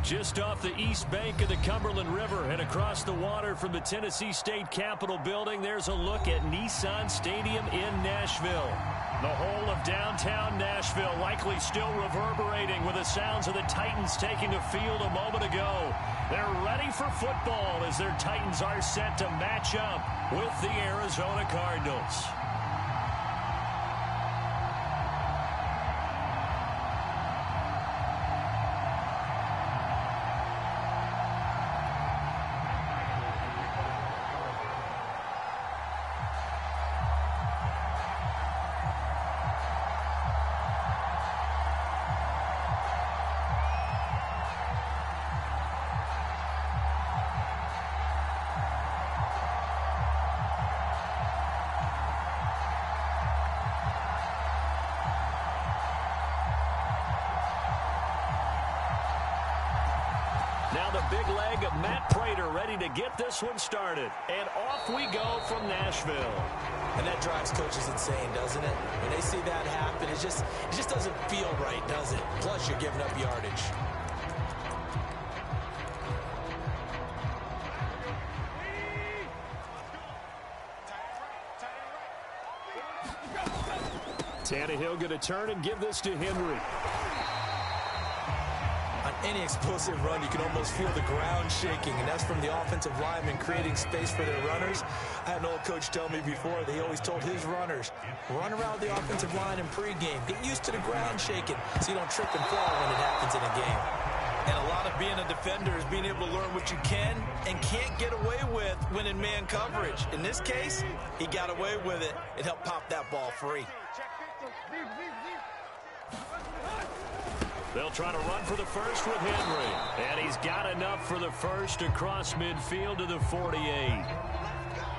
Just off the east bank of the Cumberland River and across the water from the Tennessee State Capitol building, there's a look at Nissan Stadium in Nashville. The whole of downtown Nashville likely still reverberating with the sounds of the Titans taking the field a moment ago. They're ready for football as their Titans are set to match up with the Arizona Cardinals. Now the big leg of Matt Prater ready to get this one started. And off we go from Nashville. And that drives coaches insane, doesn't it? When they see that happen, it just doesn't feel right, does it? Plus, you're giving up yardage. Tannehill going to turn and give this to Henry. On any explosive run, you can almost feel the ground shaking, and that's from the offensive linemen creating space for their runners. I had an old coach tell me before that he always told his runners, run around the offensive line in pregame. Get used to the ground shaking so you don't trip and fall when it happens in a game. And a lot of being a defender is being able to learn what you can and can't get away with when in man coverage. In this case, he got away with it. It helped pop that ball free. They'll try to run for the first with Henry. And he's got enough for the first across midfield to the 48.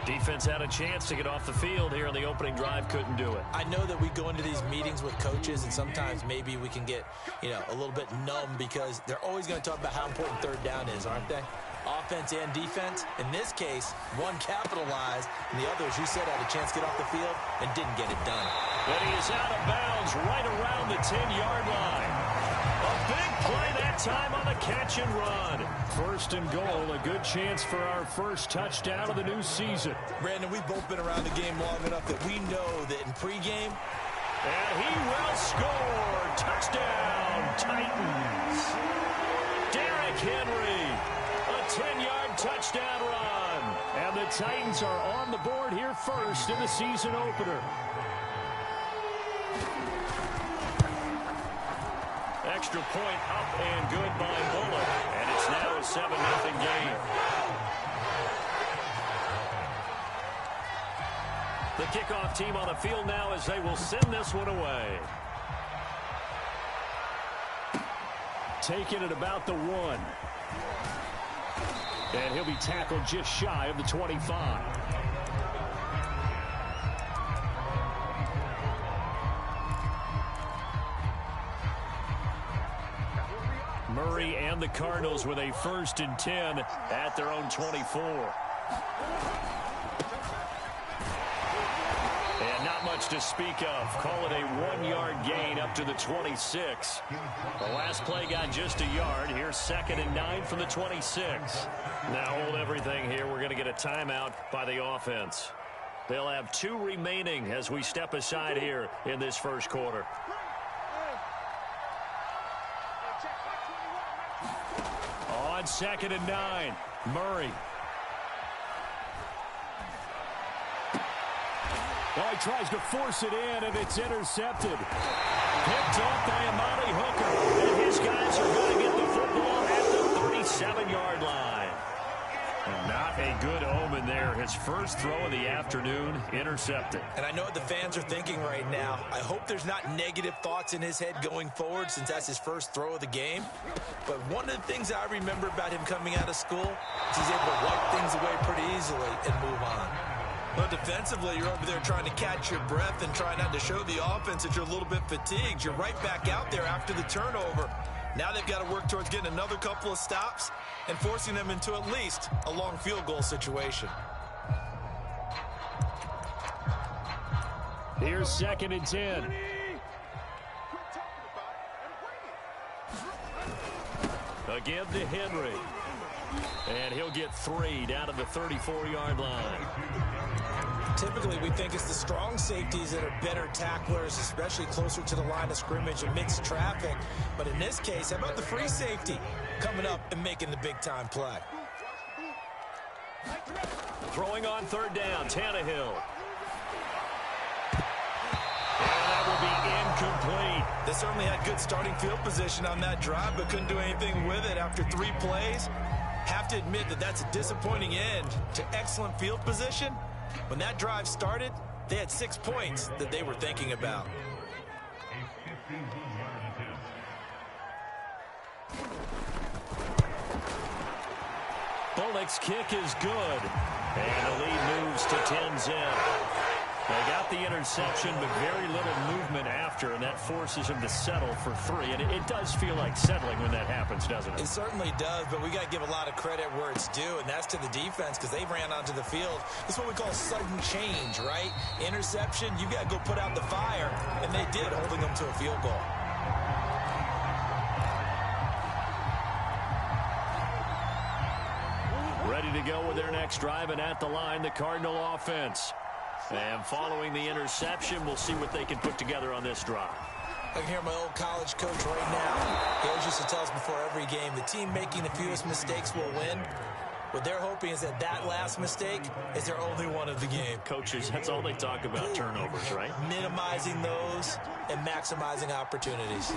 Defense had a chance to get off the field here on the opening drive, couldn't do it. I know that we go into these meetings with coaches, and sometimes maybe we can get, a little bit numb because they're always going to talk about how important third down is, aren't they? Offense and defense. In this case, one capitalized, and the other, as you said, had a chance to get off the field and didn't get it done. And he is out of bounds right around the 10-yard line. A big play that time on the catch and run. First and goal, a good chance for our first touchdown of the new season. Brandon, we've both been around the game long enough that we know that in pregame. And he will score. Touchdown, Titans. Derrick Henry, a 10-yard touchdown run. And the Titans are on the board here first in the season opener. Extra point up and good by Bullock. And it's now a 7-0 game. The kickoff team on the field now as they will send this one away. Taking it about the 1. And he'll be tackled just shy of the 25. Murray and the Cardinals with a 1st and 10 at their own 24. And not much to speak of. Call it a 1-yard gain up to the 26. The last play got just a yard. Here's 2nd and 9 from the 26. Now hold everything here. We're going to get a timeout by the offense. They'll have 2 remaining as we step aside here in this first quarter. On 2nd and 9, Murray. Oh, he tries to force it in, and it's intercepted. Picked off by Amani Hooker. And his guys are going to get the football at the 37-yard line. And not a good omen there. His first throw of the afternoon intercepted. And I know what the fans are thinking right now. I hope there's not negative thoughts in his head going forward since that's his first throw of the game. But one of the things I remember about him coming out of school is he's able to wipe things away pretty easily and move on. But defensively, you're over there trying to catch your breath and try not to show the offense that you're a little bit fatigued. You're right back out there after the turnover. Now they've got to work towards getting another couple of stops and forcing them into at least a long field goal situation. Here's 2nd and 10. A give to Henry. And he'll get 3 down to the 34-yard line. Typically, we think it's the strong safeties that are better tacklers, especially closer to the line of scrimmage amidst traffic. But in this case, how about the free safety coming up and making the big-time play? Throwing on 3rd down, Tannehill. And that will be incomplete. They certainly had good starting field position on that drive, but couldn't do anything with it after 3 plays. Have to admit that that's a disappointing end to excellent field position. When that drive started, they had 6 points that they were thinking about. Bullock's kick is good. And the lead moves to 10-zip. They got the interception, but very little movement after, and that forces him to settle for 3. And it does feel like settling when that happens, doesn't it? It certainly does, but we got to give a lot of credit where it's due, and that's to the defense because they ran onto the field. This is what we call sudden change, right? Interception, you got to go put out the fire, and they did, holding them to a field goal. Ready to go with their next drive, and at the line, the Cardinal offense. And following the interception, we'll see what they can put together on this drive. I can hear my old college coach right now. He always used to tell us before every game, the team making the fewest mistakes will win. What they're hoping is that that last mistake is their only one of the game. Coaches, that's all they talk about, turnovers, right? Minimizing those and maximizing opportunities.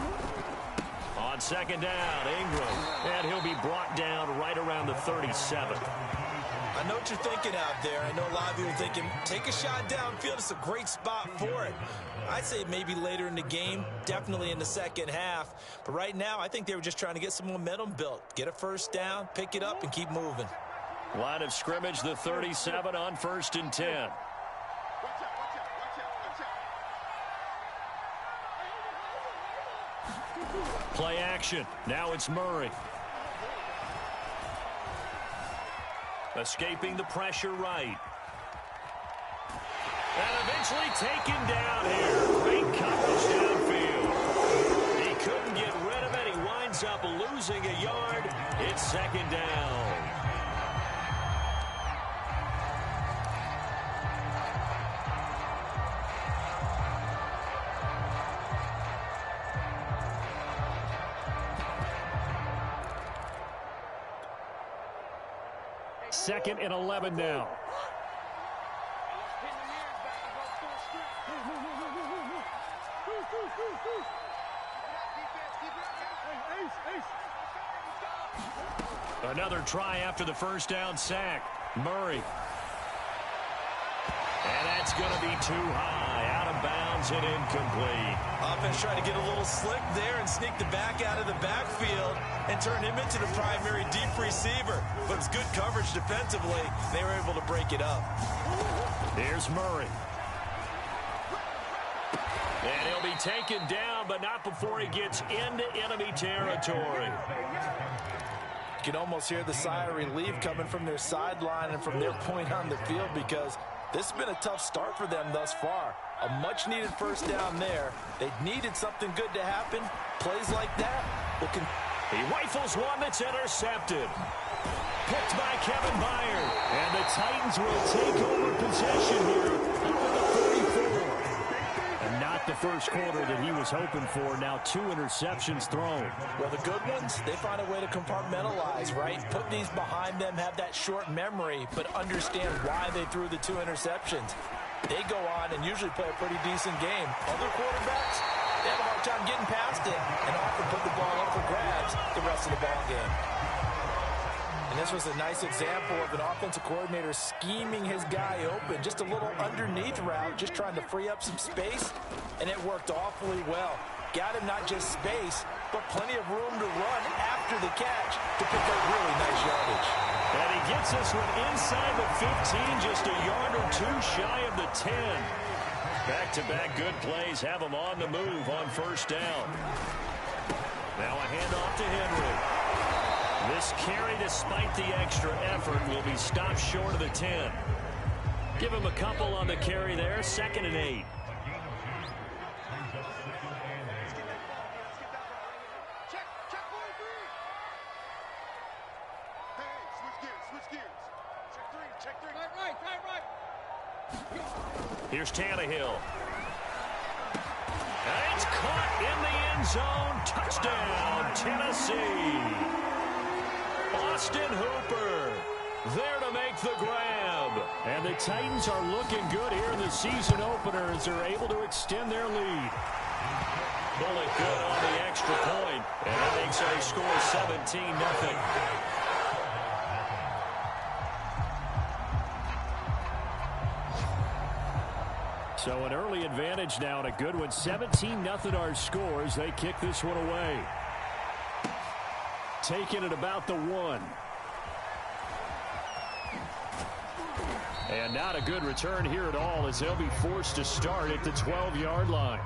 On 2nd down, Ingram. And he'll be brought down right around the 37. I know what you're thinking out there. I know a lot of you are thinking, take a shot downfield. It's a great spot for it. I'd say maybe later in the game, definitely in the second half. But right now, I think they were just trying to get some momentum built. Get a 1st down, pick it up, and keep moving. Line of scrimmage, the 37 on 1st and 10. Play action. Now it's Murray. Escaping the pressure right. And eventually taken down here. Great coverage downfield. He couldn't get rid of it. He winds up losing a yard. It's 2nd down. Second and 11 now. Another try after the 1st down sack. Murray. And that's going to be too high. Out of bounds and incomplete. Offense trying to get a little slick there and sneak the back out of the backfield and turn him into the primary deep receiver. But it's good coverage defensively. They were able to break it up. There's Murray. And he'll be taken down, but not before he gets into enemy territory. You can almost hear the sigh of relief coming from their sideline and from their point on the field because this has been a tough start for them thus far. A much-needed 1st down there. They needed something good to happen. Plays like that will continue. He rifles one that's intercepted. Picked by Kevin Byard. And the Titans will take over possession here up at the 34. And not the first quarter that he was hoping for. Now 2 interceptions thrown. Well, the good ones, they find a way to compartmentalize, right? Put these behind them, have that short memory, but understand why they threw the 2 interceptions. They go on and usually play a pretty decent game. Other quarterbacks, they have a hard time getting past it and often put the ball up for grabs the rest of the ball game. And this was a nice example of an offensive coordinator scheming his guy open. Just a little underneath route, just trying to free up some space, and it worked awfully well. Got him not just space, but plenty of room to run after the catch to pick up really nice yardage. And he gets this one inside the 15, just a yard or 2 shy of the 10. Back-to-back good plays have him on the move on 1st down. Now a handoff to Henry. This carry, despite the extra effort, will be stopped short of the 10. Give him a couple on the carry there, 2nd and 8. Here's Tannehill. And it's caught in the end zone. Touchdown, Tennessee. Austin Hooper there to make the grab. And the Titans are looking good here in the season opener as they're able to extend their lead. Bullock good on the extra point. And that makes our score 17-0. So an early advantage now and a good one. 17-0 our scores. They kick this one away. Taking it about the 1. And not a good return here at all as they'll be forced to start at the 12-yard line.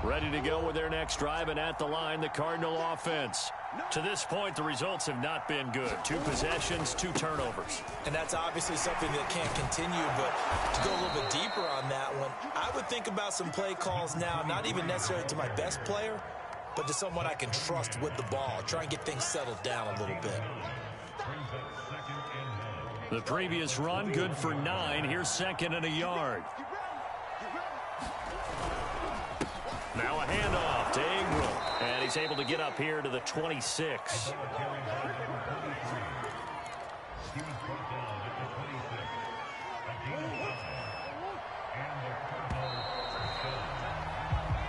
Ready to go with their next drive, and at the line, the Cardinal offense. To this point, the results have not been good. 2 possessions, 2 turnovers. And that's obviously something that can't continue, but to go a little bit deeper on that one, I would think about some play calls now, not even necessarily to my best player, but to someone I can trust with the ball. Try and get things settled down a little bit. The previous run, good for 9. Here's 2nd and a yard. Now a handoff to Ingram. And he's able to get up here to the 26.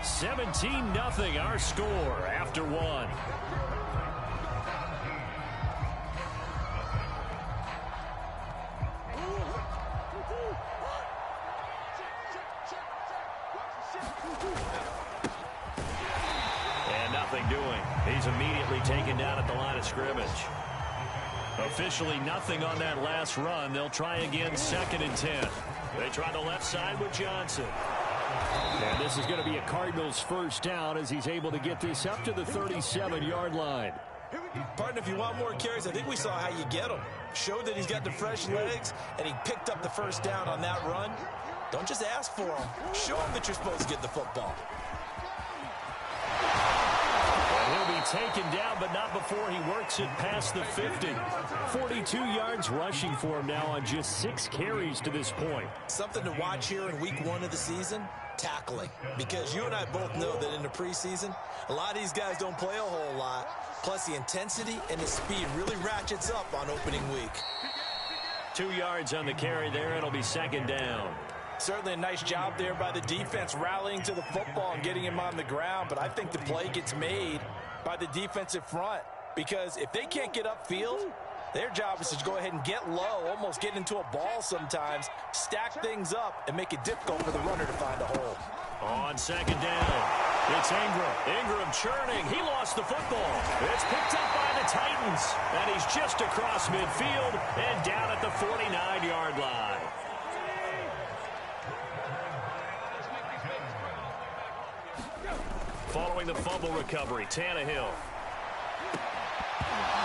$17-0 our score after 1. Doing. He's immediately taken down at the line of scrimmage. Officially nothing on that last run. They'll try again 2nd and 10. They try the left side with Johnson. And this is going to be a Cardinals first down as he's able to get this up to the 37-yard line. Partner, if you want more carries, I think we saw how you get them. Showed that he's got the fresh legs, and he picked up the first down on that run. Don't just ask for them. Show them that you're supposed to get the football. He'll be taken down, but not before he works it past the 50. 42 yards rushing for him now on just 6 carries to this point. Something to watch here in week 1 of the season, tackling. Because you and I both know that in the preseason, a lot of these guys don't play a whole lot. Plus the intensity and the speed really ratchets up on opening week. 2 yards on the carry there. It'll be 2nd down. Certainly a nice job there by the defense rallying to the football and getting him on the ground. But I think the play gets made by the defensive front. Because if they can't get upfield, their job is to go ahead and get low, almost get into a ball sometimes, stack things up, and make it difficult for the runner to find a hole. On 2nd down, it's Ingram. Ingram churning. He lost the football. It's picked up by the Titans. And he's just across midfield and down at the 49-yard line. Following the fumble recovery, Tannehill.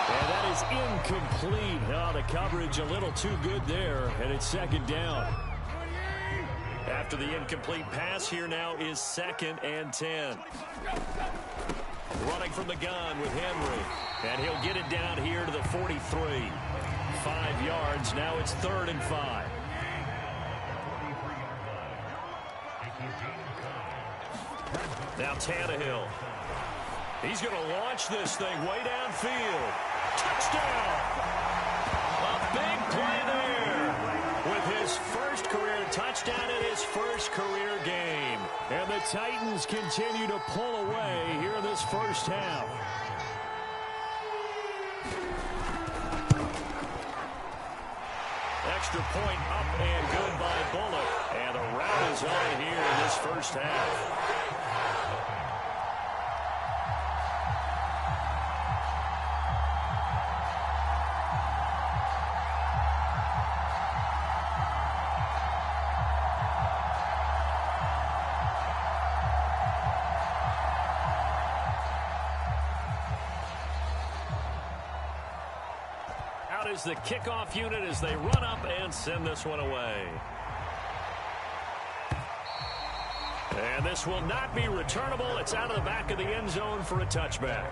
And that is incomplete. Oh, the coverage a little too good there, and it's 2nd down. After the incomplete pass, here now is 2nd and 10. Running from the gun with Henry. And he'll get it down here to the 43. 5 yards. Now it's 3rd and 5. Now Tannehill. He's going to launch this thing way downfield. Touchdown! A big play there with his first career touchdown in his first career game. And the Titans continue to pull away here in this first half. Extra point up and good by Bullock. And the rout is on here in this first half. out is the kickoff unit as they run up and send this one away. And this will not be returnable. It's out of the back of the end zone for a touchback.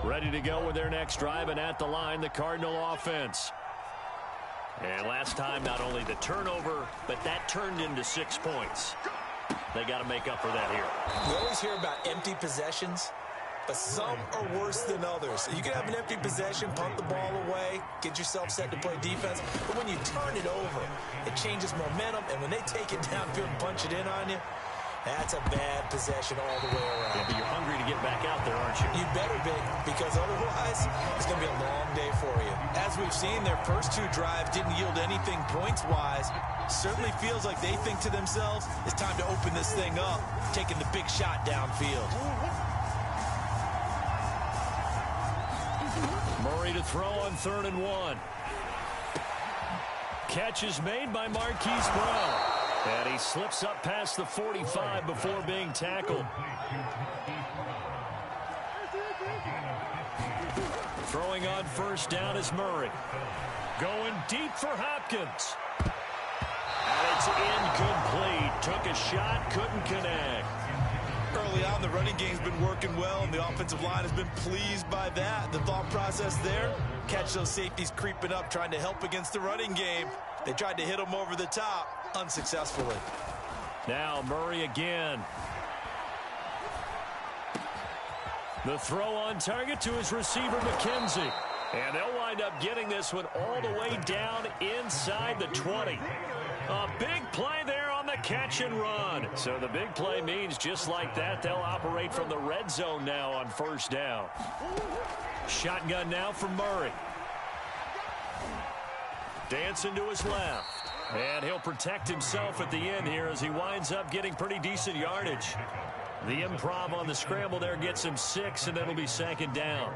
Ready to go with their next drive, and at the line, the Cardinal offense. And last time, not only the turnover, but that turned into 6 points. They got to make up for that here. We always hear about empty possessions, but some are worse than others. You can have an empty possession, punt the ball away, get yourself set to play defense, but when you turn it over, it changes momentum, and when they take it downfield and punch it in on you, that's a bad possession all the way around. Yeah, but you're hungry to get back out there, aren't you? You better be, because otherwise, it's going to be a long day for you. As we've seen, their first 2 drives didn't yield anything points-wise. Certainly feels like they think to themselves, it's time to open this thing up, taking the big shot downfield. Murray to throw on 3rd and 1. Catch is made by Marquise Brown. And he slips up past the 45 before being tackled. Throwing on 1st down is Murray. Going deep for Hopkins. And it's incomplete. Took a shot, couldn't connect. Early on, the running game's been working well, and the offensive line has been pleased by that. The thought process there, catch those safeties creeping up, trying to help against the running game. They tried to hit him over the top, unsuccessfully. Now Murray again. The throw on target to his receiver, McKenzie. And they'll wind up getting this one all the way down inside the 20. A big play there on the catch and run. So the big play means just like that, they'll operate from the red zone now on 1st down. Shotgun now from Murray. Dancing to his left. And he'll protect himself at the end here as he winds up getting pretty decent yardage. The improv on the scramble there gets him 6, and it'll be 2nd down.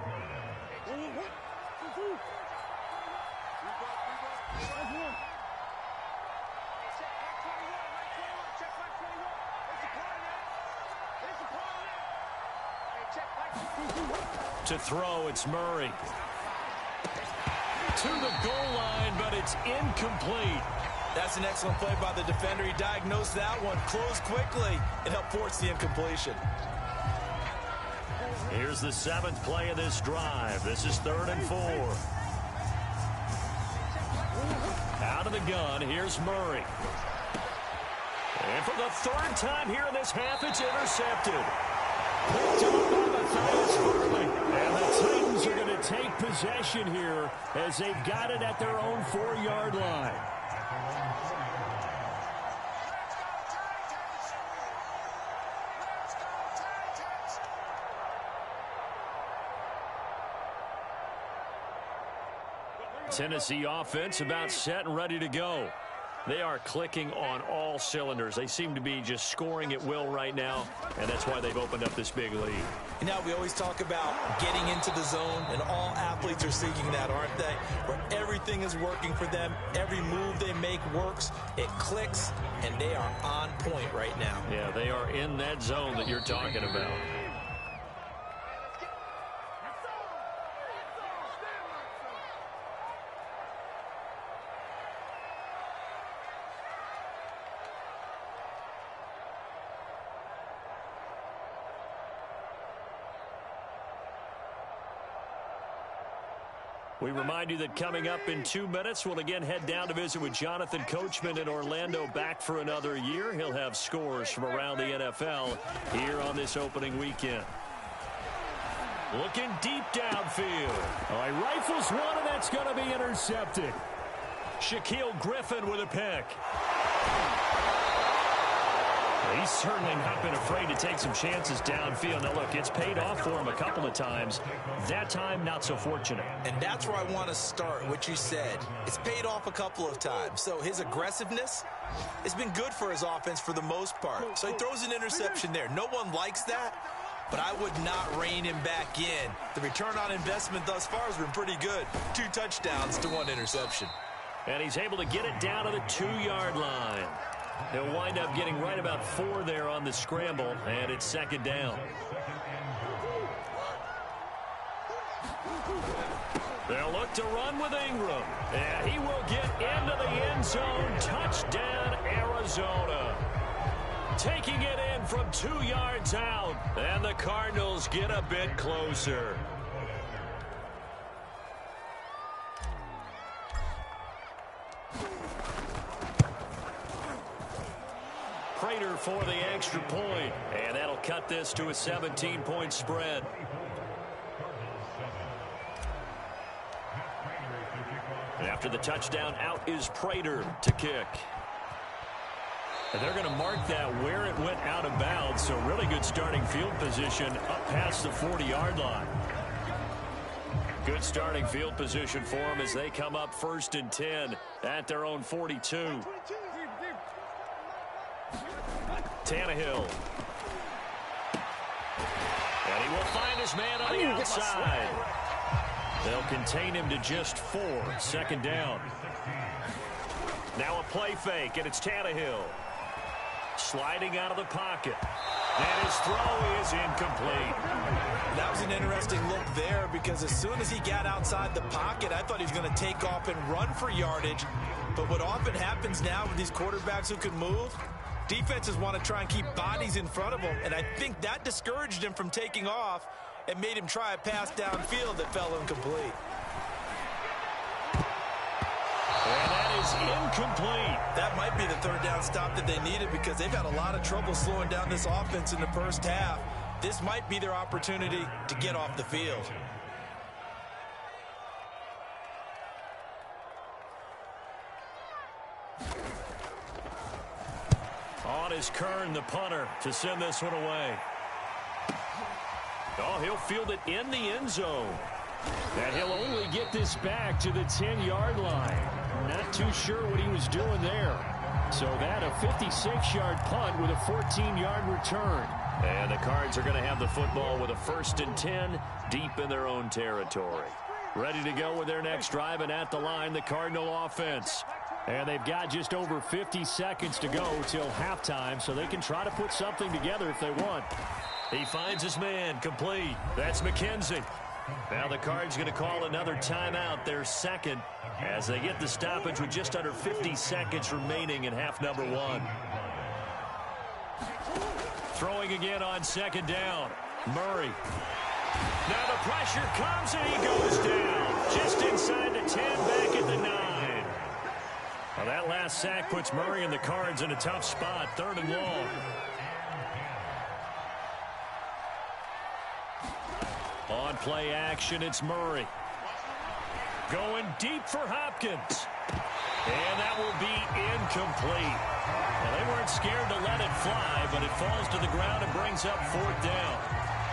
To throw, it's Murray. To the goal line, but it's incomplete. That's an excellent play by the defender. He diagnosed that one, closed quickly, and helped force the incompletion. Here's the 7th play of this drive. This is 3rd and 4. Out of the gun, here's Murray. And for the 3rd time here in this half, it's intercepted. Picked up by Matthias Furley. And the Titans are going to take possession here as they've got it at their own 4-yard line. Tennessee offense about set and ready to go. They are clicking on all cylinders. They seem to be just scoring at will right now, and that's why they've opened up this big lead. You know, we always talk about getting into the zone, and all athletes are seeking that, aren't they? Where everything is working for them, every move they make works, it clicks, and they are on point right now. Yeah, they are in that zone that you're talking about. We remind you that coming up in 2 minutes, we'll again head down to visit with Jonathan Coachman in Orlando, back for another year. He'll have scores from around the NFL here on this opening weekend. Looking deep downfield. All right, rifles one, and that's going to be intercepted. Shaquille Griffin with a pick. He's certainly not been afraid to take some chances downfield. Now, look, it's paid off for him a couple of times. That time, not so fortunate. And that's where I want to start, what you said. It's paid off a couple of times. So his aggressiveness has been good for his offense for the most part. So he throws an interception there. No one likes that, but I would not rein him back in. The return on investment thus far has been pretty good. 2 touchdowns to 1 interception. And he's able to get it down to the 2-yard line. He'll wind up getting right about 4 there on the scramble, and it's second down. They'll look to run with Ingram. And he will get into the end zone. Touchdown, Arizona. Taking it in from 2 yards out. And the Cardinals get a bit closer. Prater for the extra point. And that'll cut this to a 17-point spread. After the touchdown, out is Prater to kick. And they're going to mark that where it went out of bounds, so really good starting field position up past the 40-yard line. Good starting field position for them as they come up 1st and 10 at their own 42. Tannehill. And he will find his man on the outside. They'll contain him to just 4. Second down. Now a play fake, and it's Tannehill. Sliding out of the pocket. And his throw is incomplete. That was an interesting look there because as soon as he got outside the pocket, I thought he was going to take off and run for yardage. But what often happens now with these quarterbacks who can move, defenses want to try and keep bodies in front of them. And I think that discouraged him from taking off and made him try a pass downfield that fell incomplete. And that is incomplete. That might be the 3rd down stop that they needed because they've had a lot of trouble slowing down this offense in the first half. This might be their opportunity to get off the field. On is Kern, the punter, to send this one away. Oh, he'll field it in the end zone. And he'll only get this back to the 10-yard line. Not too sure what he was doing there. So that a 56-yard punt with a 14-yard return. And the Cards are going to have the football with a 1st and 10 deep in their own territory. Ready to go with their next drive, and at the line, the Cardinal offense. And they've got just over 50 seconds to go till halftime, so they can try to put something together if they want. He finds his man, complete. That's McKenzie. Now the Cards going to call another timeout, their second, as they get the stoppage with just under 50 seconds remaining in half number 1. Throwing again on 2nd down. Murray. Now the pressure comes and he goes down. Just inside the 10, back at the 9. Well, that last sack puts Murray and the Cards in a tough spot, 3rd and long. On play action, it's Murray. Going deep for Hopkins. And that will be incomplete. Well, they weren't scared to let it fly, but it falls to the ground and brings up 4th down.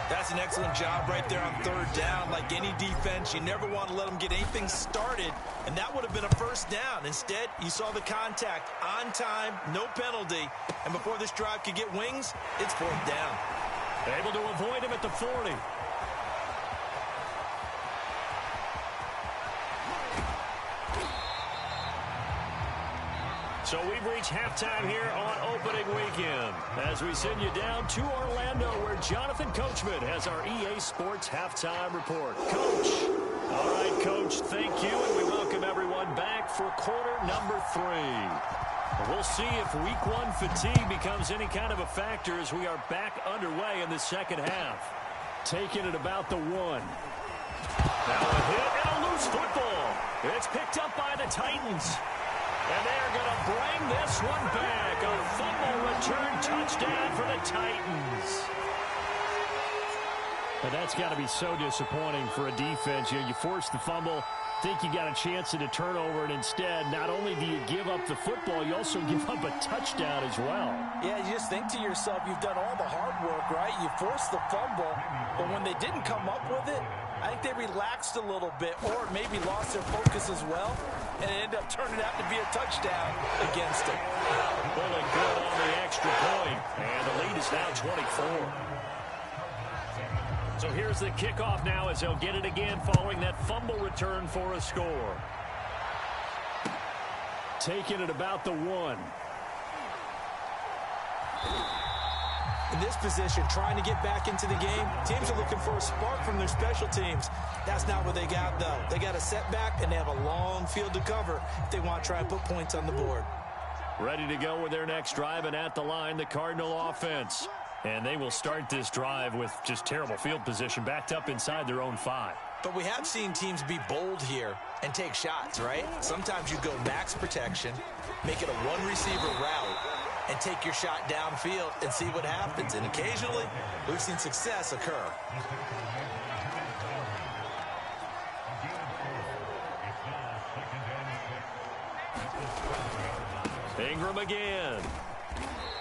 That's an excellent job right there on 3rd down. Like any defense, you never want to let them get anything started, and that would have been a 1st down. Instead, you saw the contact on time, no penalty, and before this drive could get wings, it's 4th down. Able to avoid him at the 40. So we've reached halftime here on opening weekend as we send you down to Orlando where Jonathan Coachman has our EA Sports halftime report. Coach. All right, Coach, thank you, and we welcome everyone back for quarter number 3. We'll see if week 1 fatigue becomes any kind of a factor as we are back underway in the second half. Taking it about the 1. Now a hit and a loose football. It's picked up by the Titans. And they're going to bring this one back. A fumble return touchdown for the Titans. But that's got to be so disappointing for a defense. You force the fumble, think you got a chance at a turnover, and instead, not only do you give up the football, you also give up a touchdown as well. Yeah, you just think to yourself, you've done all the hard work, right? You forced the fumble, but when they didn't come up with it, I think they relaxed a little bit or maybe lost their focus as well, and it ended up turning out to be a touchdown against them. Pulling good on the extra point, and the lead is now 24. So here's the kickoff now as they'll get it again following that fumble return for a score. taken at about the 1. In this position, trying to get back into the game, teams are looking for a spark from their special teams. That's not what they got, though. They got a setback, and they have a long field to cover if they want to try and put points on the board. Ready to go with their next drive, and at the line, the Cardinal offense. And they will start this drive with just terrible field position, backed up inside their own 5. But we have seen teams be bold here and take shots, right? Sometimes you go max protection, make it a one-receiver route, and take your shot downfield and see what happens. And occasionally, we've seen success occur. Ingram again.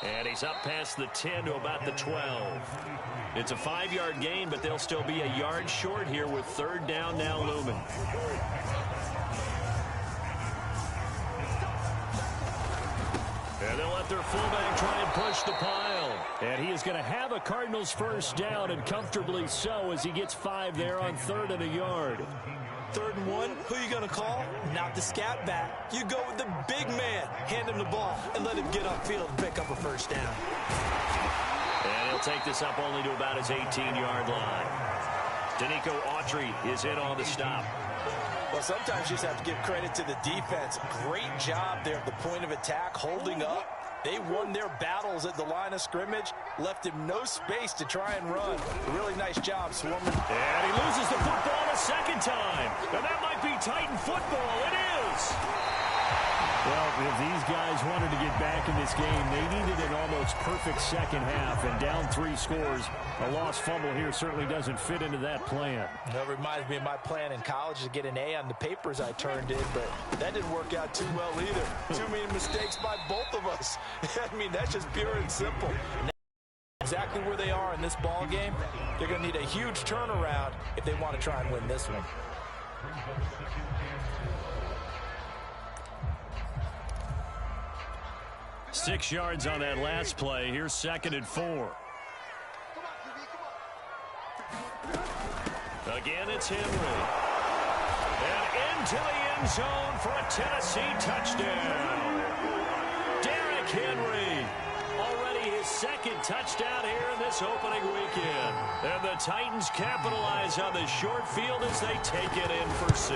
And he's up past the 10 to about the 12. It's a 5-yard gain, but they'll still be a yard short here with 3rd down now looming. And they'll let their fullback try and push the pile. And he is going to have a Cardinals 1st down, and comfortably so, as he gets 5 there on 3rd and a yard. 3rd and 1, who are you going to call? Not the scat back. You go with the big man. Hand him the ball and let him get upfield and pick up a 1st down. And he'll take this up only to about his 18-yard line. Danico Autry is in on the stop. Well, sometimes you just have to give credit to the defense. Great job there at the point of attack, holding up. They won their battles at the line of scrimmage, left him no space to try and run. Really nice job swarming. And he loses the football a 2nd time. And that might be Titan football. It is. Well, if these guys wanted to get back in this game, they needed an almost perfect 2nd half. And down 3 scores, a lost fumble here certainly doesn't fit into that plan. That reminds me of my plan in college to get an A on the papers I turned in, but that didn't work out too well either. Too many mistakes by both of us. I mean, that's just pure and simple. Exactly where they are in this ball game, they're going to need a huge turnaround if they want to try and win this one. 6 yards on that last play. Here's 2nd and 4. Again, it's Henry. And into the end zone for a Tennessee touchdown. Derrick Henry. Already his 2nd touchdown here in this opening weekend. And the Titans capitalize on the short field as they take it in for 6.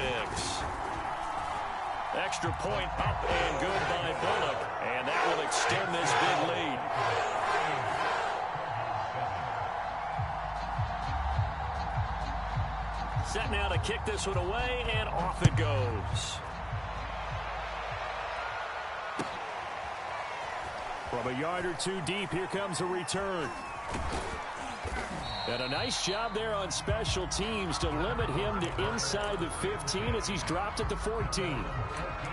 Extra point up and good by Bullock. And that will extend this big lead. Set now to kick this one away, and off it goes. From a yard or 2 deep, here comes a return. And a nice job there on special teams to limit him to inside the 15 as he's dropped at the 14.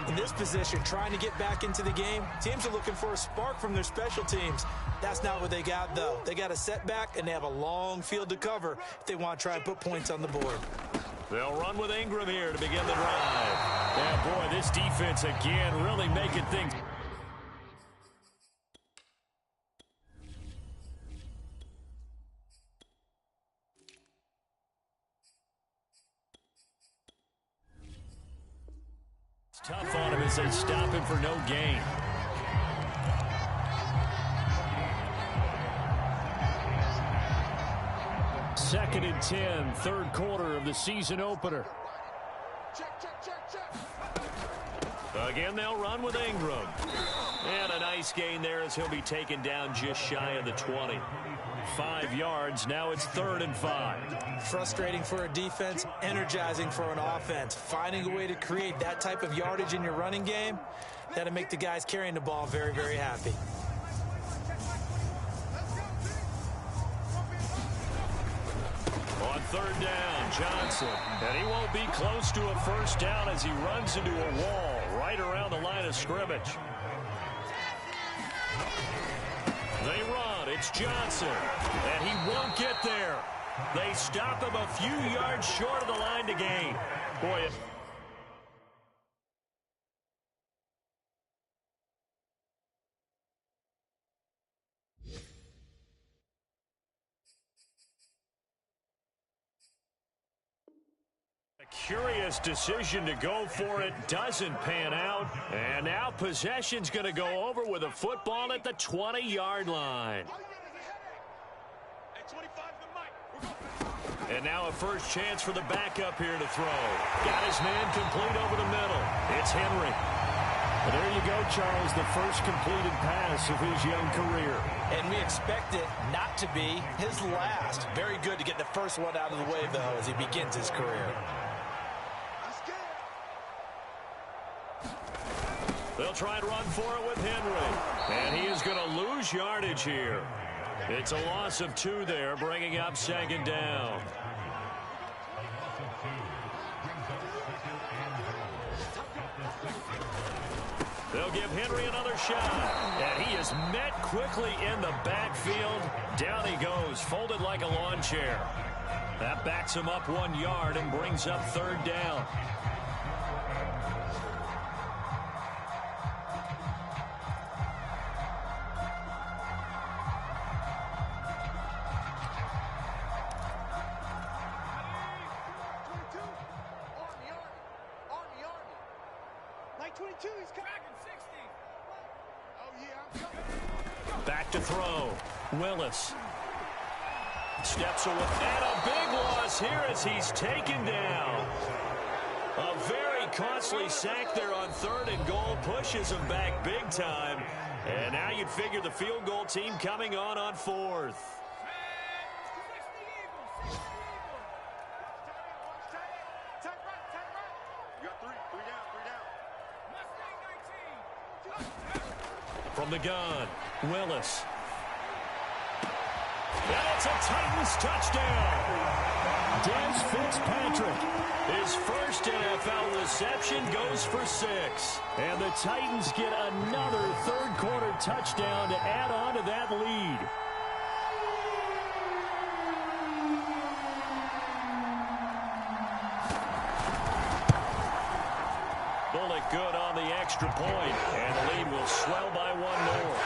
In this position, trying to get back into the game, teams are looking for a spark from their special teams. That's not what they got, though. They got a setback, and they have a long field to cover if they want to try and put points on the board. They'll run with Ingram here to begin the drive. Yeah, boy, this defense again really making things. Tough on him as they stop him for no gain. Second and 10, 3rd quarter of the season opener. Again, they'll run with Ingram. And a nice gain there as he'll be taken down just shy of the 20. 5 yards. Now it's 3rd and 5. Frustrating for a defense, energizing for an offense. Finding a way to create that type of yardage in your running game, that'll make the guys carrying the ball very, very happy. On 3rd down, Johnson. And he won't be close to a 1st down as he runs into a wall right around the line of scrimmage. They run. It's Johnson. And he won't get there. They stop him a few yards short of the line to gain. Boy, curious decision to go for it. Doesn't pan out. And now possession's going to go over with a football at the 20-yard line. And now a first chance for the backup here to throw. Got his man complete over the middle. It's Henry. Well, there you go, Charles, the first completed pass of his young career. And we expect it not to be his last. Very good to get the first one out of the way, though, as he begins his career. They'll try and run for it with Henry. And he is going to lose yardage here. It's a loss of 2 there, bringing up second down. They'll give Henry another shot. And he is met quickly in the backfield. Down he goes, folded like a lawn chair. That backs him up 1 yard and brings up third down. Back to throw. Willis steps away. And a big loss here as he's taken down. A very costly sack there on 3rd and goal. Pushes him back big time. And now you'd figure the field goal team coming on 4th. From the gun, Willis. And it's a Titans touchdown. Dez Fitzpatrick. His first NFL reception goes for 6. And the Titans get another third-quarter touchdown to add on to that lead. Bullock good on the extra point, and the lead will swell by 1 more.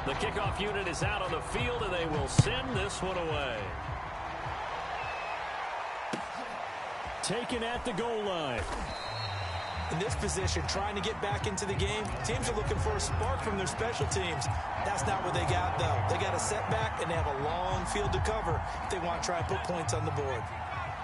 The kickoff unit is out on the field, and they will send this one away. Taken at the goal line. In this position, trying to get back into the game, teams are looking for a spark from their special teams. That's not what they got, though. They got a setback, and they have a long field to cover if they want to try and put points on the board.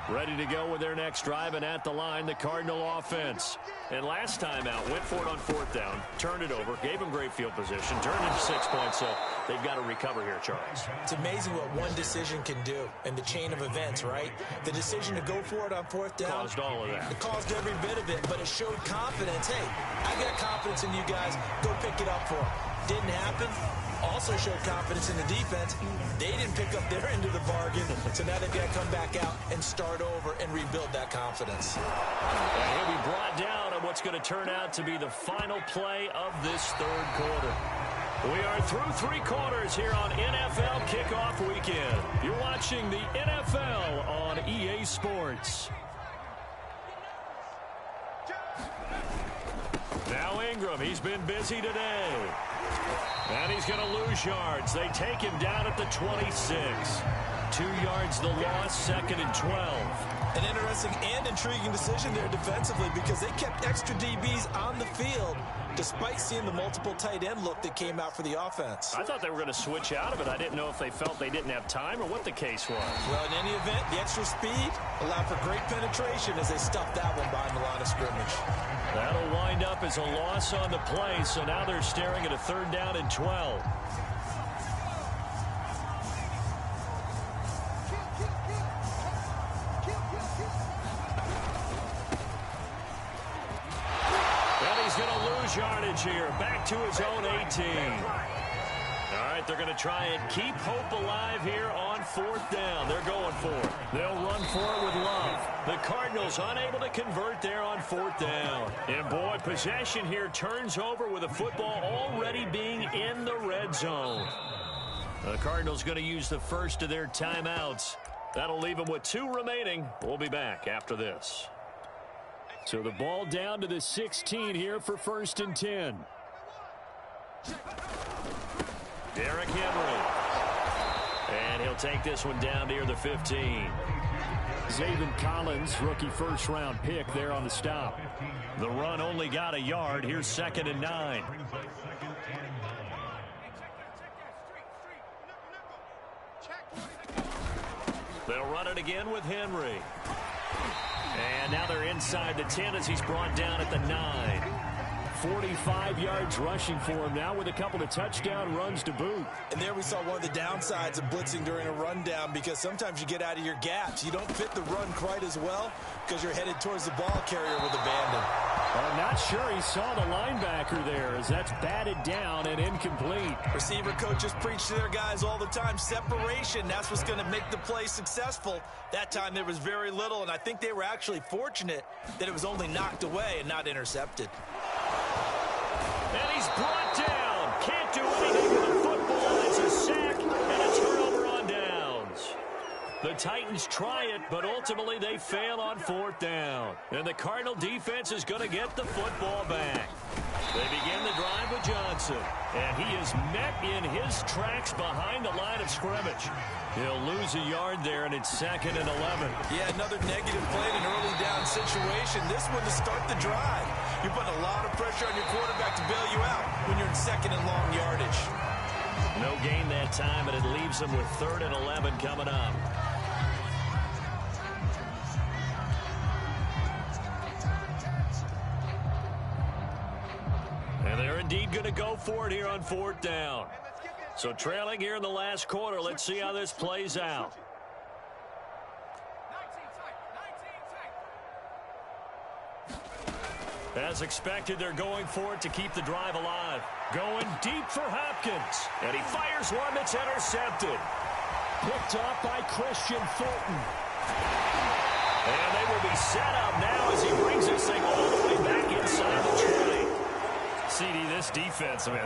Ready to go with their next drive, and at the line, the Cardinal offense. And last time out, went for it on 4th down, turned it over, gave them great field position, turned into 6 points, so they've got to recover here, Charles. It's amazing what one decision can do in the chain of events, right? The decision to go for it on 4th down. Caused all of that. It caused every bit of it, but it showed confidence. Hey, I got confidence in you guys. Go pick it up for them. Didn't happen. Also showed confidence in the defense. They didn't pick up their end of the bargain, so now they've got to come back out and start over and rebuild that confidence. And he'll be brought down on what's going to turn out to be the final play of this third quarter. We are through 3 quarters here on NFL Kickoff Weekend. You're watching the NFL on EA Sports. Now Ingram, he's been busy today. And he's going to lose yards. They take him down at the 26. 2 yards the loss, 2nd and 12. An interesting and intriguing decision there defensively because they kept extra DBs on the field despite seeing the multiple tight end look that came out for the offense. I thought they were going to switch out of it. I didn't know if they felt they didn't have time or what the case was. Well, in any event, the extra speed allowed for great penetration as they stuffed that one behind the line of scrimmage. That'll wind up as a loss on the play, so now they're staring at a 3rd down and 12. Yardage here, back to his own 18. All right, they're going to try and keep hope alive here on 4th down. They're going for it. They'll run for it with Love. The Cardinals unable to convert there on 4th down. And boy, possession here turns over with the football already being in the red zone. The Cardinals going to use the first of their timeouts. That'll leave them with 2 remaining. We'll be back after this. So the ball down to the 16 here for 1st and 10. Derrick Henry. And he'll take this one down near the 15. Zaven Collins, rookie first-round pick there on the stop. The run only got a yard. Here's 2nd and 9. They'll run it again with Henry. And now they're inside the 10 as he's brought down at the 9. 45 yards rushing for him now with a couple of touchdown runs to boot. And there we saw one of the downsides of blitzing during a rundown, because sometimes you get out of your gaps. You don't fit the run quite as well because you're headed towards the ball carrier with abandon. I'm not sure he saw the linebacker there as that's batted down and incomplete. Receiver coaches preach to their guys all the time. Separation, that's what's going to make the play successful. That time there was very little, and I think they were actually fortunate that it was only knocked away and not intercepted. And he's brought down. Can't do anything with the football. It's a sack and a turnover on downs. The Titans try it, but ultimately they fail on 4th down. And the Cardinal defense is going to get the football back. They begin the drive with Johnson. And he is met in his tracks behind the line of scrimmage. He'll lose a yard there, and it's 2nd and 11. Yeah, another negative play in an early down situation. This one to start the drive. You're putting a lot of pressure on your quarterback to bail you out when you're in 2nd and long yardage. No gain that time, and it leaves them with 3rd and 11 coming up. And they're indeed going to go for it here on 4th down. So trailing here in the last quarter, let's see how this plays out. As expected, they're going for it to keep the drive alive. Going deep for Hopkins. And he fires one that's intercepted. Picked off by Christian Fulton. And they will be set up now as he brings this thing all the way back inside the 20. CD, this defense, man,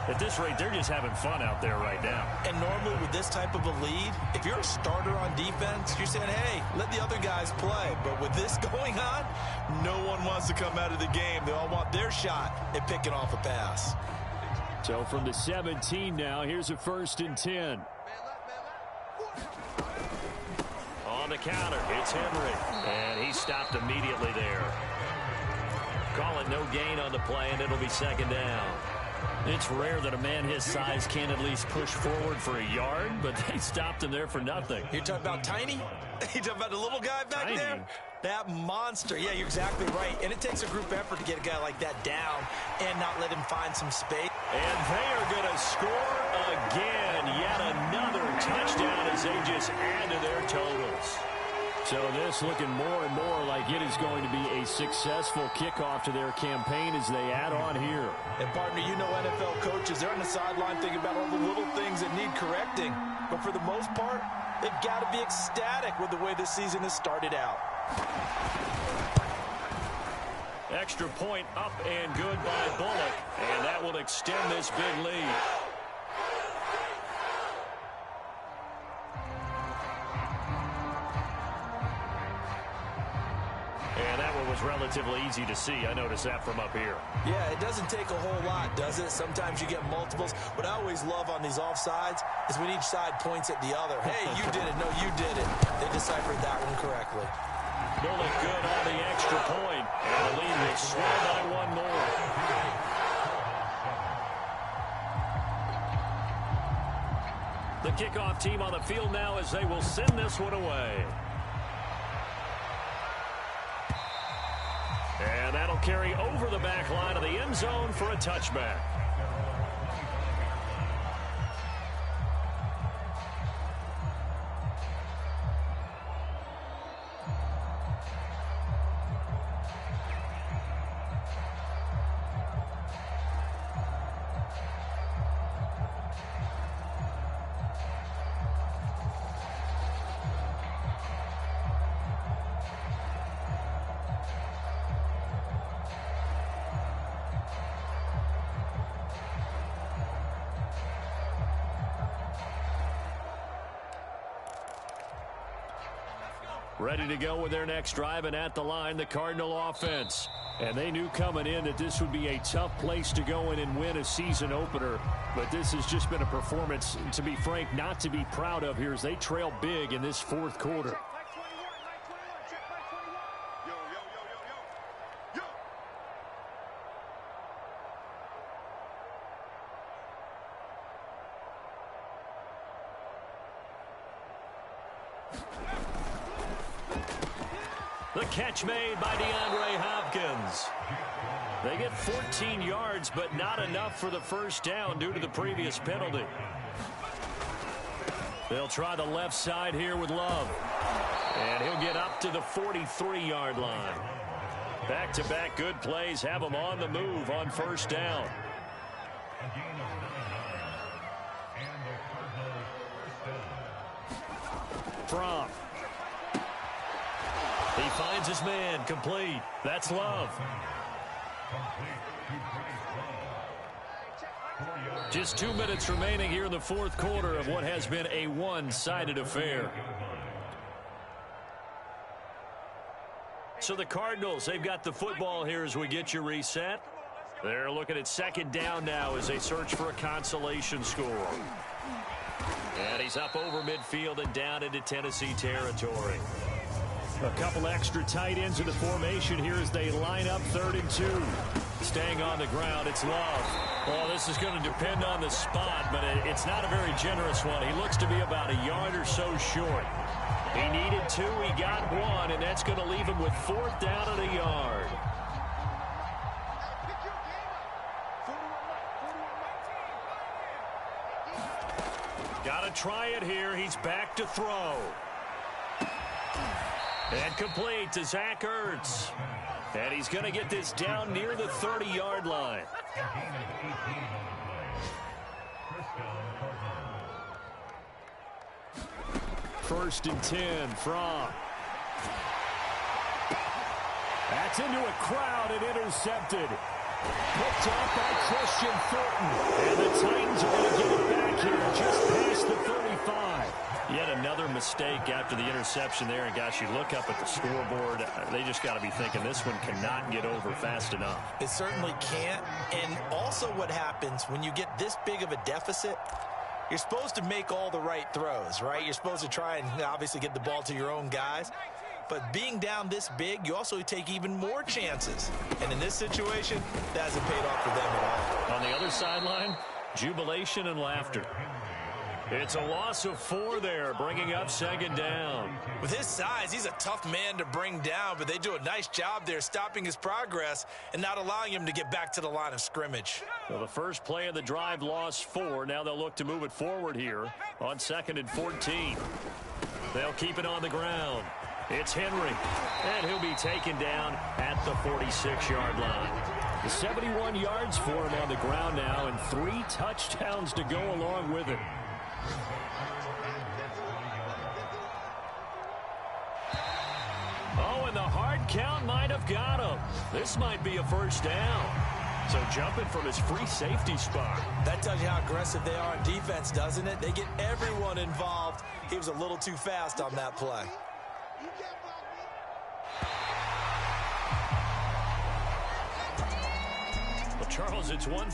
at this rate, they're just having fun out there right now. And normally with this type of a lead, if you're a starter on defense, you're saying, hey, let the other guys play. But with this going on, no one wants to come out of the game. They all want their shot at picking off a pass. So from the 17 now, here's a 1st and 10. On the counter, it's Henry. And he stopped immediately there. Call it no gain on the play, and it'll be 2nd down. It's rare that a man his size can at least push forward for a yard, but they stopped him there for nothing. You're talking about tiny? You're talking about the little guy back Tiny. there? That monster. Yeah, you're exactly right. And it takes a group effort to get a guy like that down and not let him find some space. And they are going to score again. Yet another touchdown as they just add to their totals. So this looking more and more like it is going to be a successful kickoff to their campaign as they add on here. And partner, you know NFL coaches, they're on the sideline thinking about all the little things that need correcting. But for the most part, they've got to be ecstatic with the way this season has started out. Extra point up and good by Bullock. And that will extend this big lead. And that one was relatively easy to see. I noticed that from up here. Yeah, it doesn't take a whole lot, does it? Sometimes you get multiples. What I always love on these offsides is when each side points at the other. Hey, you did it. No, you did it. They deciphered that one correctly. Bullock good on the extra point. And the lead will swell by one more. The kickoff team on the field now as they will send this one away. And that'll carry over the back line of the end zone for a touchback. Ready to go with their next drive, and at the line, the Cardinal offense. And they knew coming in that this would be a tough place to go in and win a season opener. But this has just been a performance, to be frank, not to be proud of here as they trail big in this fourth quarter. The catch made by DeAndre Hopkins. They get 14 yards, but not enough for the first down due to the previous penalty. They'll try the left side here with Love. And he'll get up to the 43-yard line. Back-to-back good plays have him on the move on first down. From. He finds his man, complete. That's Love. Just 2 minutes remaining here in the fourth quarter of what has been a one-sided affair. So the Cardinals, they've got the football here as we get you reset. They're looking at second down now as they search for a consolation score. And he's up over midfield and down into Tennessee territory. A couple extra tight ends in the formation here as they line up 3rd and 2. Staying on the ground, it's Love. Well, this is going to depend on the spot, but it's not a very generous one. He looks to be about a yard or so short. He needed 2, he got 1, and that's going to leave him with 4th down and a yard. Got to try it here. He's back to throw. And complete to Zach Ertz. And he's going to get this down near the 30-yard line. First and 10 from. That's into a crowd and intercepted. Picked off by Christian Fulton. And the Titans are going to get it back here just past the 35. Yet another mistake after the interception there. And, gosh, you look up at the scoreboard. They just got to be thinking this one cannot get over fast enough. It certainly can't. And also what happens when you get this big of a deficit, you're supposed to make all the right throws, right? You're supposed to try and obviously get the ball to your own guys. But being down this big, you also take even more chances. And in this situation, that hasn't paid off for them at all. On the other sideline, jubilation and laughter. It's a loss of 4 there, bringing up second down. With his size, he's a tough man to bring down, but they do a nice job there stopping his progress and not allowing him to get back to the line of scrimmage. Well, the first play of the drive lost 4. Now they'll look to move it forward here on 2nd and 14. They'll keep it on the ground. It's Henry, and he'll be taken down at the 46-yard line. 71 yards for him on the ground now, and 3 touchdowns to go along with it. Oh, and the hard count might have got him. This might be a first down. So jumping from his free safety spot. That tells you how aggressive they are on defense, doesn't it? They get everyone involved. He was a little too fast on that play. Well, Charles, it's one thing.